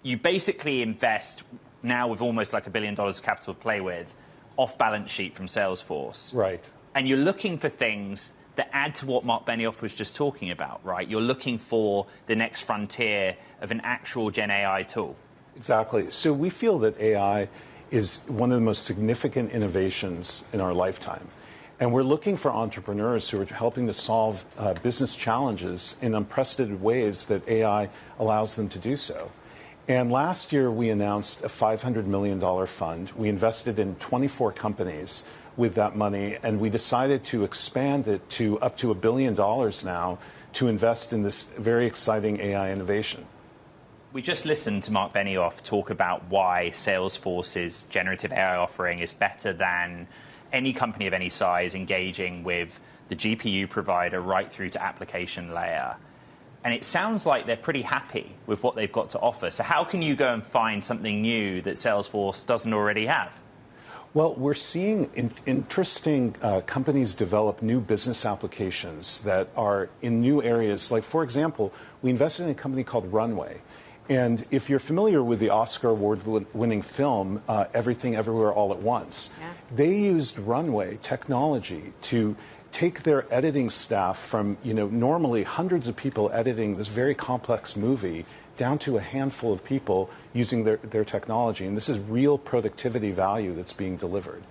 you basically invest now with almost like $1 billion of capital to play with off balance sheet from Salesforce. Right. And you're looking for things that add to what Mark Benioff was just talking about, right? You're looking for the next frontier of an actual Gen AI tool. Exactly. So we feel that AI is one of the most significant innovations in our lifetime. And we're looking for entrepreneurs who are helping to solve business challenges in unprecedented ways that AI allows them to do so. And last year, we announced a $500 million fund. We invested in 24 companies with that money, and we decided to expand it to up to $1 billion now to invest in this very exciting AI innovation. We just listened to Mark Benioff talk about why Salesforce's generative AI offering is better than any company of any size engaging with the GPU provider right through to application layer. And it sounds like they're pretty happy with what they've got to offer. So how can you go and find something new that Salesforce doesn't already have? Well, we're seeing interesting companies develop new business applications that are in new areas. Like, for example, we invested in a company called Runway. And if you're familiar with the Oscar award-winning film, Everything Everywhere All at Once, they used Runway technology to take their editing staff from, normally hundreds of people editing this very complex movie down to a handful of people using their technology. And this is real productivity value that's being delivered.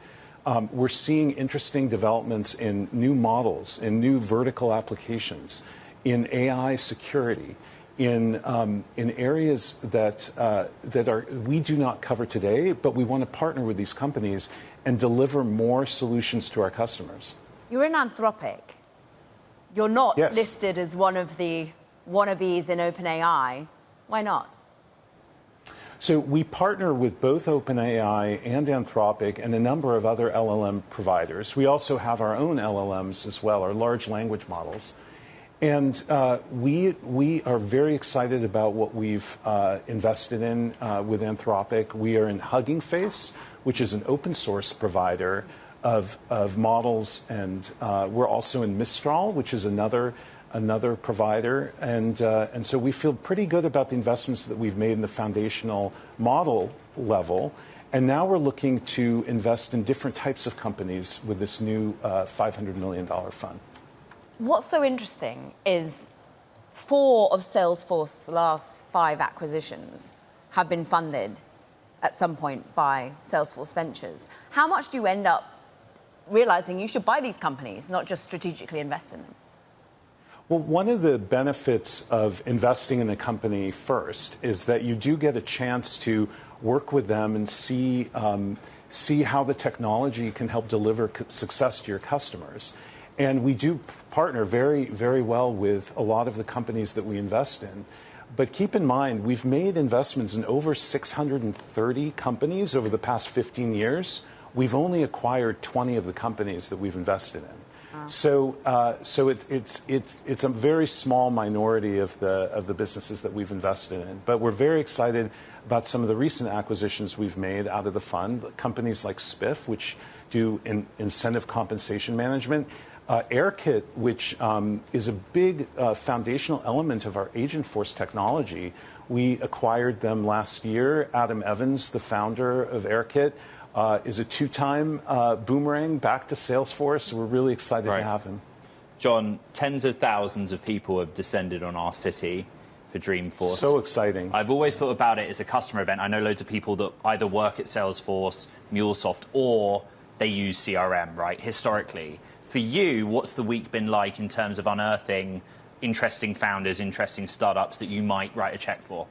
We're seeing interesting developments in new models, in new vertical applications, in AI security, in areas that we do not cover today, but we want to partner with these companies and deliver more solutions to our customers. You're in Anthropic. You're not listed as one of the wannabes in OpenAI. Why not? So we partner with both OpenAI and Anthropic and a number of other LLM providers. We also have our own LLMs as well, our large language models. And we are very excited about what we've invested in with Anthropic. We are in Hugging Face, which is an open source provider of models, and we're also in Mistral, which is another provider, and so we feel pretty good about the investments that we've made in the foundational model level, and now we're looking to invest in different types of companies with this new $500 million fund. What's so interesting is 4 of Salesforce's last 5 acquisitions have been funded at some point by Salesforce Ventures. How much do you end up realizing you should buy these companies, not just strategically invest in them? Well, one of the benefits of investing in a company first is that you do get a chance to work with them and see how the technology can help deliver success to your customers. And we do partner very, very well with a lot of the companies that we invest in. But keep in mind, we've made investments in over 630 companies over the past 15 years. We've only acquired 20 of the companies that we've invested in. So it's a very small minority of the businesses that we've invested in. But we're very excited about some of the recent acquisitions we've made out of the fund. Companies like Spiff, which do incentive compensation management. AirKit, which is a big foundational element of our Agentforce technology. We acquired them last year. Adam Evans, the founder of AirKit, is a 2-time boomerang back to Salesforce. We're really excited to have him. John, tens of thousands of people have descended on our city for Dreamforce. So exciting. I've always thought about it as a customer event. I know loads of people that either work at Salesforce, MuleSoft, or they use CRM, right, historically. For you, what's the week been like in terms of unearthing interesting founders, interesting startups that you might write a check for?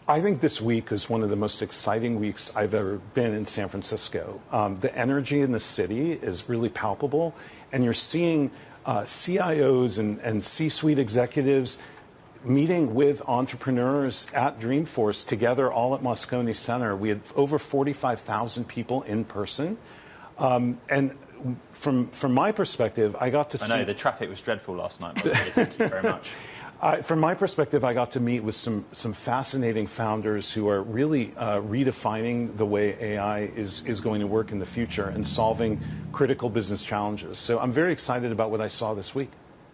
I think this week is one of the most exciting weeks I've ever been in San Francisco. The energy in the city is really palpable, and you're seeing CIOs and C-suite executives meeting with entrepreneurs at Dreamforce together all at Moscone Center. We had over 45,000 people in person. And from my perspective, I got to see... I know, the traffic was dreadful last night. Thank you very much. From my perspective, I got to meet with some fascinating founders who are really redefining the way AI is going to work in the future and solving critical business challenges. So I'm very excited about what I saw this week.